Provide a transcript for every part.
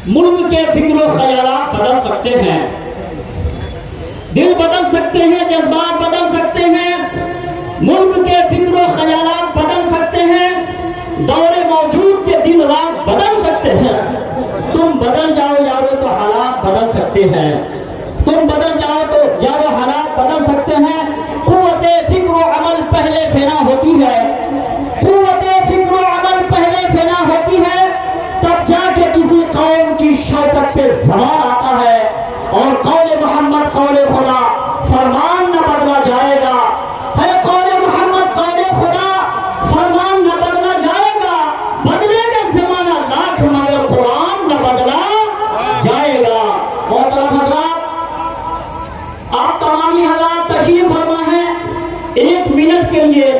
ملک کے فکر و خیالات بدل سکتے ہیں، دل بدل سکتے ہیں، جذبات بدل سکتے ہیں، ملک کے فکر و خیالات بدل سکتے ہیں، دور موجود کے دن رات بدل سکتے ہیں۔ تم بدل جاؤ یارو تو حالات بدل سکتے ہیں، تم بدل جاؤ تو یارو حالات بدل سکتے ہیں۔ قوت فکر و عمل پہلے فنا ہوتی ہے، قوت فکر و عمل پہلے فنا ہوتی ہے، تب جا کے کسی قوم کی شوکت پہ زوال آتا ہے، اور قول محمد قول خدا، فرمان نہ بدلا جائے گا، ہے قول محمد قول خدا، فرمان نہ بدلا جائے گا، بدلے گا زمانہ لاکھ مگر قرآن نہ بدلا جائے گا۔ محترم حضرات، آپ تمامی حضرات تشریف فرما ہے، ایک منٹ کے لیے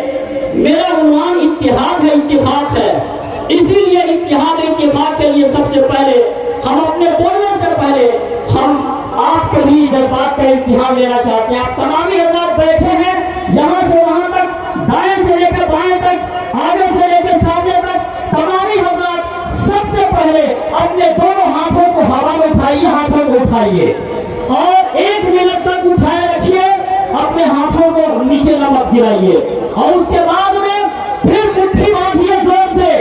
میرا عنوان اتحاد ہے، اتفاق ہے، اسی لیے اتحاد اتفاق کے لیے سب سے پہلے ہم اپنے بولنے سے پہلے ہم آپ کے بھی جذبات کا امتحان لینا چاہتے ہیں۔ آپ تمامی حضرات بیٹھے ہیں، یہاں سے وہاں تک، دائیں سے لے کے بائیں تک، آگے سے لے کے سامنے تک، تمامی حضرات سب سے پہلے اپنے دونوں ہاتھوں کو ہوا میں اٹھائیے، ہاتھوں کو اٹھائیے اور ایک منٹ تک اٹھائے رکھیے، اپنے ہاتھوں کو نیچے نہ مت گرائیے، اور اس کے بعد میں پھر مٹھی باندھیے زور سے،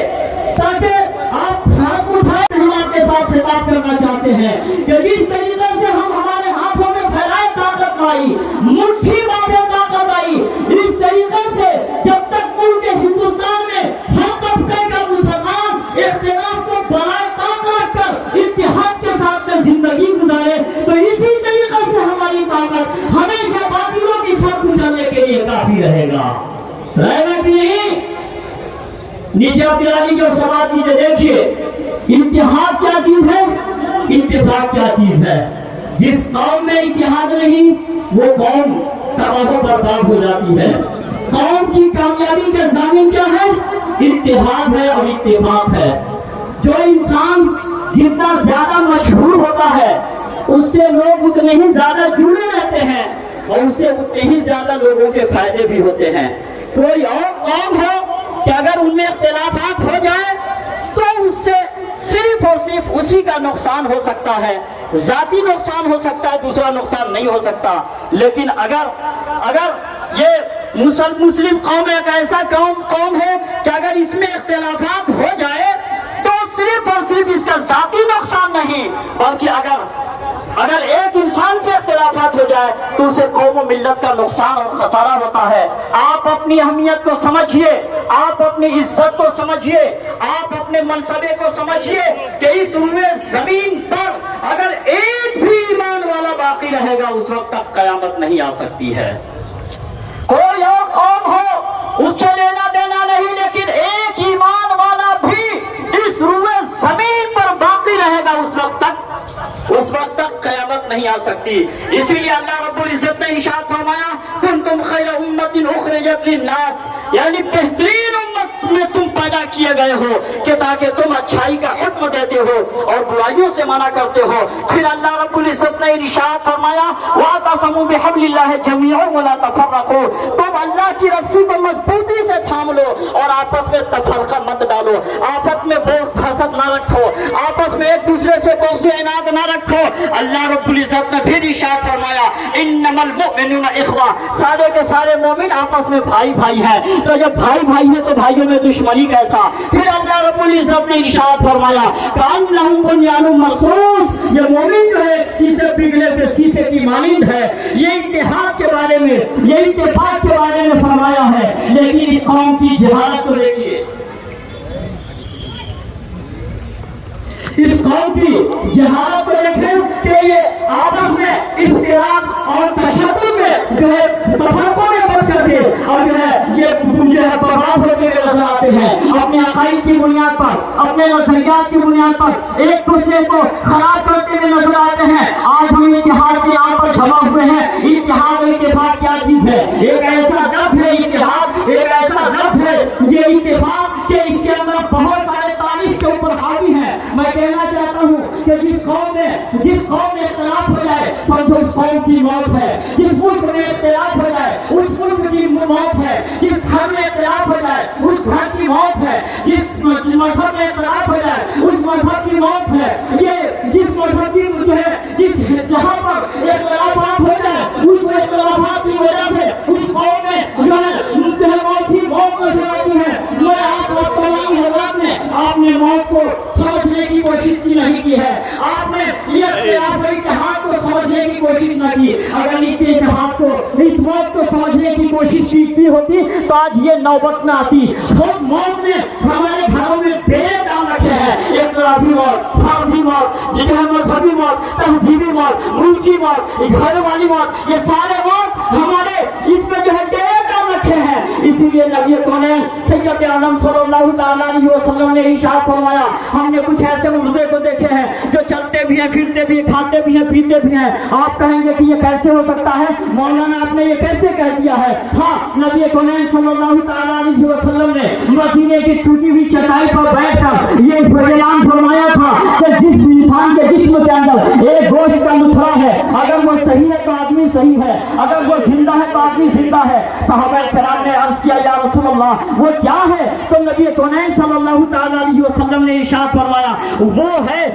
تاکہ آپ ہاتھ اٹھائیں۔ ہم آپ کے ساتھ خطاب کرنا چاہتے ہیں کہ جس طریقے سے ہم ہمارے ہاتھوں میں پھیلائے طاقت آئی، مٹھی باندھے طاقت آئی، اس طریقے سے جب تک ملک ہندوستان میں ہر طبقے کا مسلمان اختلاف کو بڑھائے طاقت رکھ کر اتحاد کے ساتھ میں زندگی گزارے، تو اسی طریقے سے ہماری طاقت ہمیشہ باطلوں کی سب کچلنے کے لیے کافی رہے گا، رہے گا کہ نہیں؟ نیچے عبدالعلی جو سوال کیجئے، دیکھیے اتحاد کیا چیز ہے، اتفاق کیا چیز ہے۔ جس قوم میں اتحاد نہیں وہ قوم تباہ و برباد ہو جاتی ہے۔ قوم کی کامیابی کے ضامن کیا ہے؟ اتحاد ہے اور اتفاق ہے۔ جو انسان جتنا زیادہ مشہور ہوتا ہے اس سے لوگ اتنے ہی زیادہ جڑے رہتے ہیں، اور اس سے اتنے ہی زیادہ لوگوں کے فائدے بھی ہوتے ہیں۔ کوئی اور قوم ہو کہ اگر ان میں اختلافات ہو جائے تو اس سے صرف اور صرف اسی کا نقصان ہو سکتا ہے، ذاتی نقصان ہو سکتا ہے، دوسرا نقصان نہیں ہو سکتا۔ لیکن اگر یہ مسلم قوم ایک ایسا قوم ہے کہ اگر اس میں اختلافات ہو جائے تو صرف اور صرف اس کا ذاتی نقصان نہیں، بلکہ اگر ایک انسان سے اختلافات ہو جائے تو اسے قوم و ملت کا نقصان اور خسارہ ہوتا ہے۔ آپ اپنی اہمیت کو سمجھیے، آپ اپنی عزت کو سمجھیے، آپ اپنے منصبے کو سمجھیے کہ اس روئے زمین پر اگر ایک بھی ایمان والا باقی رہے گا اس وقت تک قیامت نہیں آ سکتی ہے۔ کوئی اور قوم ہو اس سے لینا دینا نہیں، لیکن ایک ایمان والا بھی اس روئے زمین پر باقی رہے گا اس وقت تک قیامت نہیں آ سکتی۔ اسی لیے اللہ رب العزت نے ارشاد فرمایا کنتم خیر امت اخرجت للناس، یعنی بہترین امت میں تم پیدا کیے گئے ہو کہ تاکہ تم اچھائی کا حکم دیتے ہو اور برائیوں سے منع کرتے ہو۔ پھر اللہ رب العزت نے ارشاد فرمایا واعتصموا بحبل اللہ جميعا ولا تفرقوا، تم اللہ کی رسی کو مضبوطی سے تھام لو اور آپس میں تفرقہ مت ڈالو، آپس میں بغض حسد نہ رکھو، آپس میں ایک دوسرے سے بغض و عناد نہ رکھو۔ اللہ رب العزت نے پھر ارشاد فرمایا انما المؤمنون اخوہ، سارے کے سارے مومن آپس میں بھائی بھائی ہیں، تو جب بھائی بھائی ہیں تو بھائیوں میں دشمنی کیسا؟ پھر اللہ رب العزت نے ارشاد فرمایا کأنہم بنیان مرصوص، یہ مومن جو ہے شیشے پگھلے پہ شیشے کی مانند ہے۔ یہ اتحاد کے بارے میں، یہ اتفاق کے بارے میں فرمایا ہے، لیکن اس قوم کی جہالت کو دیکھیے، اس قوم کی جہالت کو دیکھیں کہ یہ آپس میں اختلاف اور تشدد میں جو ہے تفرقوں میں بڑھ کر کے اور جو ہے یہ برباد ہوتے ہوئے نظر آتے ہیں، اپنے عقائد کی بنیاد پر، اپنے نظریات کی بنیاد پر ایک دوسرے کو خراب کرتے ہوئے نظر آتے ہیں۔ آج ہم اتحاد کے یہاں پر جمع ہوئے ہیں۔ اتحاد اور اتفاق کیا چیز ہے؟ ایک ایسا لفظ ہے اتحاد، ایک ایسا لفظ ہے یہ اتفاق کہ اس کے اندر بہت سارے تعریف کے اوپر حاوی ہیں۔ میں کہنا چاہتا ہوں کہ جس قوم میں اختلاف ہو جائے سمجھو اس قوم کی موت ہے، جس ملک میں اختلاف ہو جائے اس ملک کی موت ہے، جس گھر میں اختلاف ہو جائے اس گھر کی موت ہے، جس مذہب میں اختلاف ہو جائے اس مذہب کی موت ہے۔ یہ आपने मौत को समझने की कोशिश की नहीं की है, आपने इत्तेहाद को समझने की कोशिश न की। अगर इस इत्तेहाद को, इस मौत को समझने की कोशिश की होती तो आज ये नौबत न आती। खुद मौत ने हमारे घरों में बेड़े डाल रखे हैं, इख्तिलाफी मौत, फर्दी मौत, मजहबी मौत, तहजीबी मौत, मुल्की मौत, घर वाली मौत, ये सारे मौत हमारे इसमें जो है डेरे डाल रखे हैं। इसीलिए नबी कौनैन सैयद आलम सल्लल्लाहु तआला अलैहि वसल्लम ने इरशाद फरमाया, हमने कुछ ऐसे मुर्दे को देखे हैं जो चलते भी हैं, फिरते भी हैं, खाते भी हैं, पीते भी हैं। आप कहेंगे कि ये कैसे हो सकता है मौलाना, आपने ये कैसे कह दिया है? हाँ, नबी कौनैन सल्लल्लाहु तआला अलैहि वसल्लम ने मदीने की टूटी हुई चटाई पर बैठकर ये ऐलान फरमाया था कि जिस इंसान के जिस्म के अंदर एक गोश्त का नुकरा है, अगर वो सही है तो आदमी सही है, अगर वो जिंदा है तो आदमी जिंदा है। सहाबा किराम ने अर्ज़ किया, या रसूल अल्लाह, वो क्या है? तो नबी कौनैन सल्लल्लाहु तआला अलैहि वसल्लम ने इरशाद फरमाया, वो है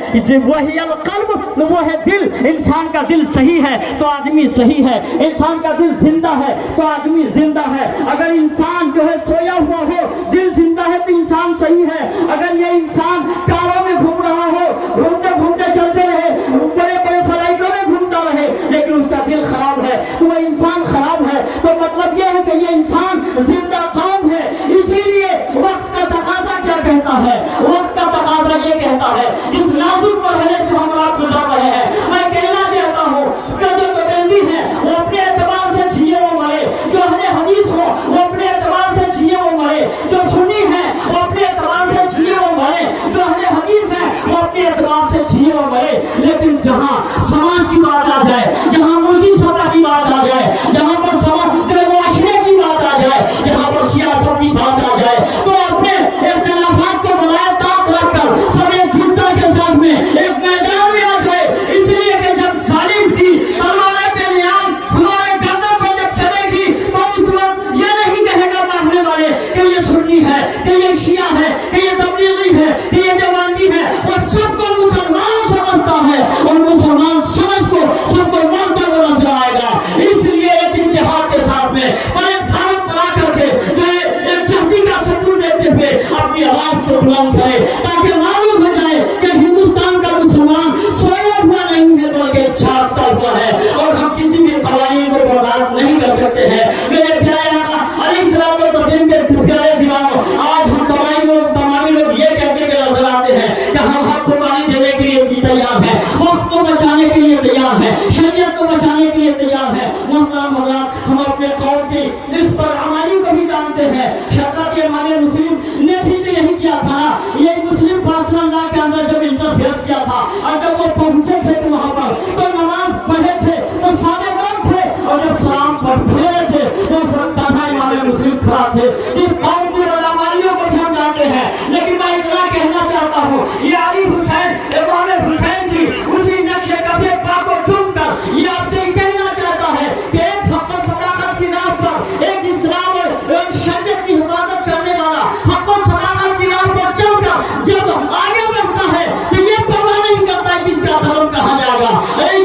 वही अल-क़ल्ब, वो है दिल। इंसान का दिल सही है तो आदमी सही है, इंसान का दिल जिंदा है तो आदमी जिंदा है। अगर इंसान जो है सोया हुआ हो, दिल जिंदा है तो इंसान सही है। अगर ये इंसान कारों में घूम रहा हो, घूमते घूमते चलते रहे, बड़े बड़े फ्लाइटों में घूमता रहे, लेकिन उसका दिल खराब है तो वह इंसान खराब है। तो मतलब यह है कि ये इंसान जिंदा कौम है। इसीलिए वक्त का तकाजा क्या कहता है? वक्त का तकाजा ये कहता है, जिस नाजुक मरहले से हम आप गुजर रहे हैं, मैं कहना चाहता हूँ कि जो पाबंदी है वो अपने एतबार से जिए वो मरे, जो अहले हदीस हो वो अपने एतबार से जिए वो मरे, जो सुन्नी है वो अपने एतबार से जिए वो मरे, जो अहले हदीस है वो अपने एतबार से जिए वो मरे। लेकिन जहाँ समाज की बात आ जाए, जहाँ मुल्की सतह की बात आ जाए, जहाँ पर समाज जो मुआशरे की बात आ जाए, जहाँ पर सियासत की बात आ जाए, तो अपने इख्तिलाफात को बनाए ताक रखकर सब एक जुटता के साथ में एक मैदान में आ जाए। इसलिए कि जब जालिम की तलवारें पे नियाम हमारे गर्दन पर जब चलेगी तो उस वक्त ये नहीं कहेगा मारने वाले कि ये सुन्नी है, कि ये शिया है, कि ये तबलीगी है, कि ये देवानी है। वो सबको मुसलमान समझता है और मुसलमान समझ को सबको मानता हुआ नजर आएगा। इसलिए एक इत्तेहाद के साथ में एक भारत बना करके जो एक जहदी का सबूत देते हुए अपनी आवाज को बुलंद करे, ताकि मालूम हो जाए कि हिंदुस्तान का मुसलमान सोया हुआ नहीं है बल्कि जागता हुआ है, और हम किसी भी कवानीन को बर्दाश्त नहीं कर सकते हैं। मेरे प्यारे आका अलैहिस्सलाम व तस्लीम के प्यारे दीवानों, आज हम तमामी लोग ये कहते हुए नजर आते हैं कि हम हक को पानी देने के लिए तैयार हैं, वक्त को बचाने के लिए तैयार हैं, शरीयत को बचाने के लिए तैयार हैं। मोहतरम हज़रात, हम अपने कौम की इस पर अमाली को भी जानते हैं। हज़रत इमाम मुस्लिम ने भी तो यही किया था ना, ये मुस्लिम पर्सनल लॉ के अंदर जब इंटरफेयर किया था, और जब वो पहुंचे थे तो वहां पर तो नमाज पढ़े थे तो सारे लोग थे, और जब सलाम पढ़ रहे थे तो तथा इमाम मुस्लिम खड़ा थे। इस कौम की रजामारियों को भी हम जानते हैं। लेकिन मैं इतना कहना चाहता हूँ, ये अली हुसैन इमाम हुसैन की उसी नक्शे कफे पाक को चुनकर ये आपसे कहना चाहता है कि एक हक सदाकत की राह पर एक इस्लाम और शरीयत की हिफाजत करने वाला हक सदाकत की राह पर चलकर जब आगे बढ़ता है तो ये परवाह नहीं करता है किसका कदम कहाँ जाएगा।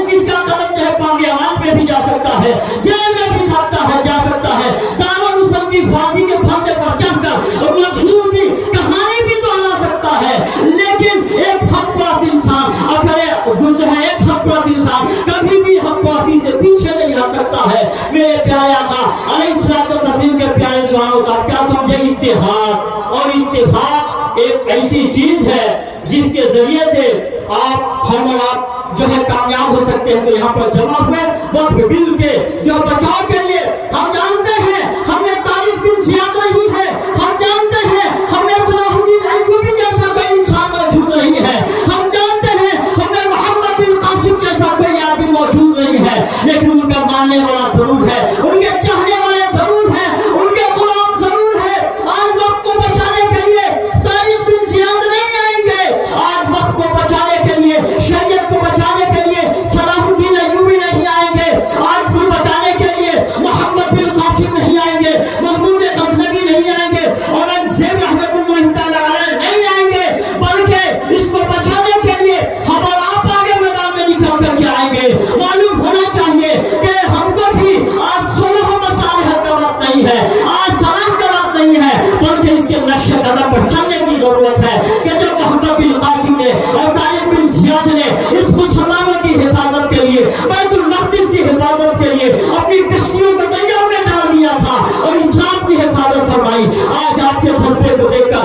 किसका कदम जो है पार्लियामेंट में भी जा सकता है, जेल में भी जा सकता है, दारुल मुसल्लम की फांसी के फंदे पर चढ़कर मखसूर की कहानी भी दोहरा सकता है। लेकिन एक हक पास इंसान अगर जो है एक हक पास इंसान कभी भी हक पासी से पीछे नहीं हट सकता है। मेरे प्यारे आका अलैहिस्सलाम व तस्लीम के प्यारे दीवानों का क्या समझे इत्तेहाद और इत्तेफाक एक ऐसी चीज है जिसके जरिए से हम और आप जो है कामयाब हो सकते हैं। तो यहाँ पर जमा हुए वक्फ बिल के जो बचाव के लिए हम जानते हैं, हमने तारीख बिल याद नहीं है, हम जानते हैं हमने सलाहुद्दीन अय्यूबी जैसा कोई इंसान मौजूद नहीं है, हम जानते हैं हमने मोहम्मद बिन कासिम जैसा कोई आदमी मौजूद नहीं है, लेकिन उनका मानने वाला जरूर है, उनके चाहने वाले जरूर है, उनके गुलाम जरूर है। आज वक्त को बचाने के लिए तारीख बिल याद नहीं आएंगे, आज वक्त को बचाने के लिए शरीयत को बचाने के लिए सलाहुद्दीन अय्यूबी नहीं आएंगे, आज को बचाने के लिए मोहम्मद बिन कासिम नहीं आएंगे, महमूद गजनवी नहीं आएंगे, औरंगजेब रहमतुल्लाह तआला अलैह नहीं आएंगे, बल्कि इसको बचाने के लिए हम और आप आगे मैदान में निकल करके आएंगे। मालूम होना चाहिए कि हमको भी आज सोलह मसालिह का वक्त नहीं है, आज सलाह का वक्त नहीं है, बल्कि इसके नक्शे कदम पर चलने की जरूरत है कि जब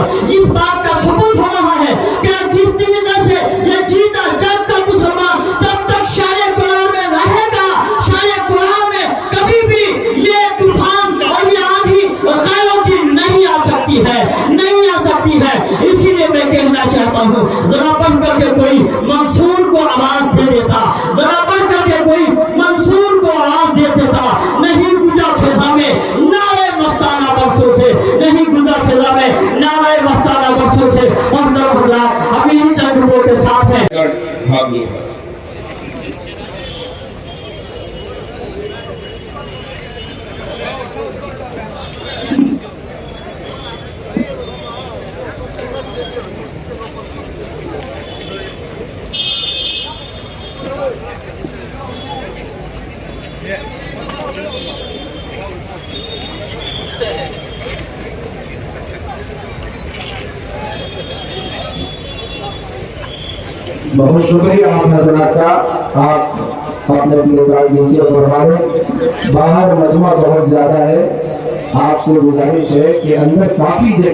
پر اس بات کا ثبوت ہو رہا ہے کہ جس طریقے سے یہ جیتا جب تک مسلمان جب تک شان قرآن میں رہے گا، شان قرآن میں کبھی بھی یہ طوفان اور یہ آندھی غیروں کی نہیں آ سکتی ہے، نہیں آ سکتی ہے۔ اسی لیے میں کہنا چاہتا ہوں ذرا بڑھ کر کے کوئی منصور کو آواز دے دیتا، ذرا بڑھ کر کے کوئی منصور کو آواز دے دیتا، نہیں گوجا فضا میں نعرے مستانہ برسوں سے، نہیں گوجا فضا میں نعرے مستانہ برسوں سے۔ محترم حضرات، ہم انہی چند جملوں کے ساتھ ہیں۔ بہت شکریہ آپ حضرات کا، آپ اپنے نیچے فرمائیں۔ باہر مجمع بہت زیادہ ہے، آپ سے گزارش ہے کہ اندر کافی جگہ